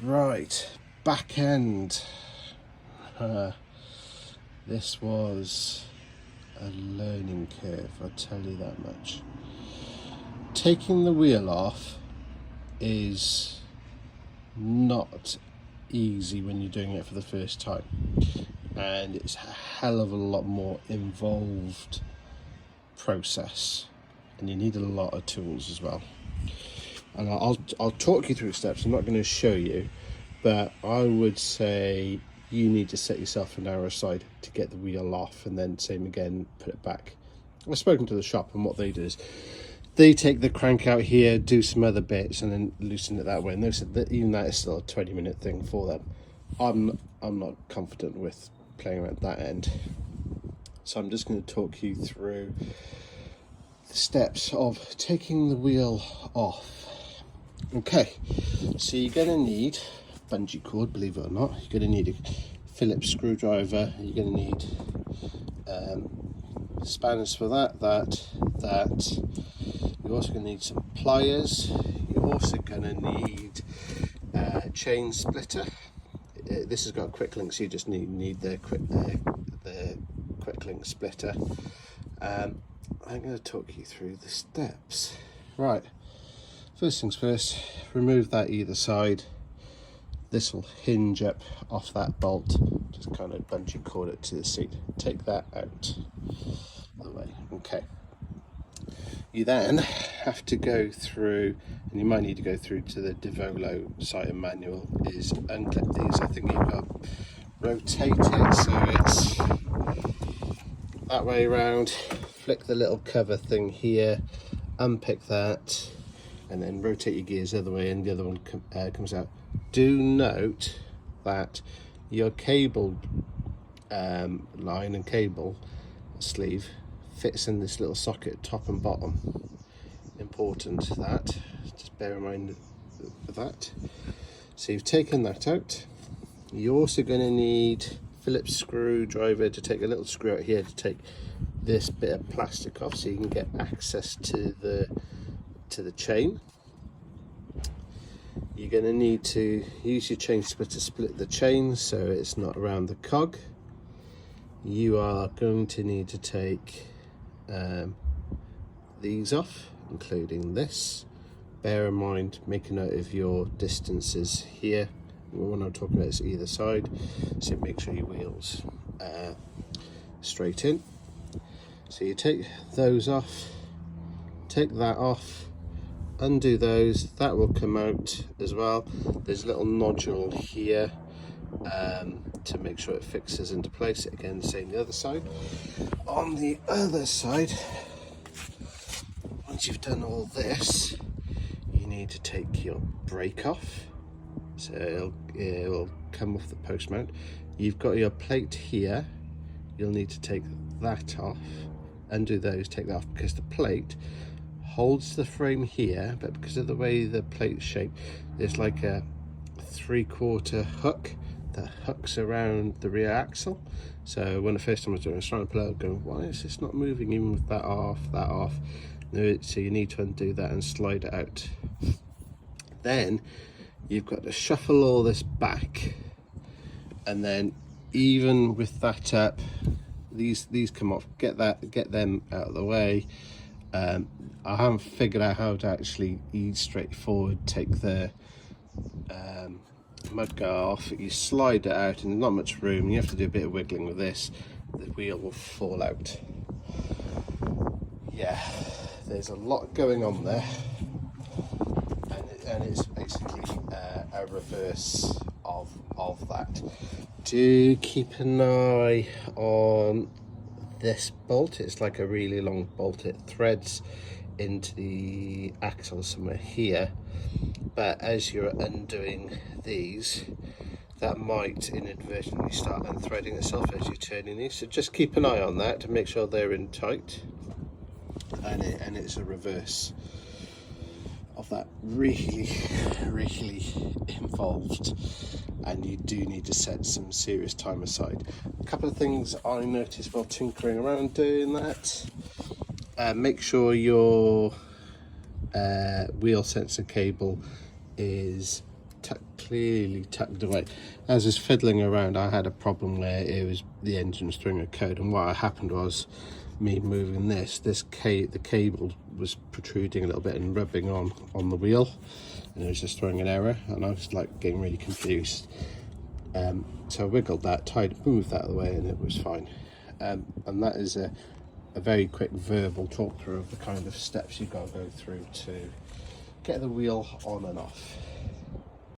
Right, back end. This was a learning curve, I'll tell you that much. Taking the wheel off is not easy when you're doing it for the first time, and it's a hell of a lot more involved process, and you need a lot of tools as well. And I'll talk you through steps. I'm not going to show you, but I would say you need to set yourself a narrow side to get the wheel off, and then same again, put it back. I've spoken to the shop, and what they do is they take the crank out here, do some other bits, and then loosen it that way. And they said that even that is still a 20-minute thing for them. I'm not confident with playing around that end, so I'm just going to talk you through the steps of taking the wheel off. Okay, so you're going to need bungee cord, believe it or not. You're going to need a Phillips screwdriver. You're going to need spanners for that. You're also going to need some pliers. You're also going to need a chain splitter. This has got a quick link, so you just need the quick link splitter. I'm going to talk you through the steps. Right, first things first, remove that either side. This will hinge up off that bolt. Just kind of bungee cord it to the seat. Take that out of the way. Okay. You then have to go through, and you might need to go through to the Devolo site and manual, is unclip these. I think you've got to rotate it so it's that way around. Flick the little cover thing here, unpick that, and then rotate your gears the other way, and the other one comes out. Do note that your cable line and cable sleeve fits in this little socket, top and bottom. Important that, just bear in mind of that. So you've taken that out. You're also going to need Phillips screwdriver to take a little screw out here to take this bit of plastic off, so you can get access to the chain. You're going to need to use your chain splitter to split the chain so it's not around the cog. You are going to need to take these off, including this. Bear in mind, make a note of your distances here. When I'm talking about, it's either side, so make sure your wheels straight in. So you take those off, take that off, undo those. That will come out as well. There's a little nodule here to make sure it fixes into place. Again, same the other side. On the other side, once you've done all this, you need to take your brake off, so it will come off the post mount. You've got your plate here. You'll need to take that off, undo those, take that off, because the plate holds the frame here, but because of the way the plate's shaped, there's like a 3/4 hook that hooks around the rear axle. So when the first time I was doing it, I was trying to pull out, going, why is this not moving even with that off? No, so you need to undo that and slide it out. Then you've got to shuffle all this back, and then even with that up, these come off. Get them out of the way. I haven't figured out how to actually ease straight forward, take the mudguard off. You slide it out and not much room. You have to do a bit of wiggling with this. The wheel will fall out. Yeah, there's a lot going on there, and it's basically a reverse of that. Do keep an eye on this bolt. It's like a really long bolt. It threads into the axle somewhere here, but as you're undoing these, that might inadvertently start unthreading itself as you're turning these, so just keep an eye on that to make sure they're in tight. And it's a reverse of that, really involved, and you do need to set some serious time aside. A couple of things I noticed while tinkering around doing that: make sure your wheel sensor cable is clearly tucked away. As I was fiddling around, I had a problem where the engine was throwing a code, and what happened was me moving the cable was protruding a little bit and rubbing on the wheel, and it was just throwing an error, and I was like getting really confused. So I wiggled that, moved that out of the way, and it was fine. And that is a very quick verbal talk through of the kind of steps you've got to go through to get the wheel on and off.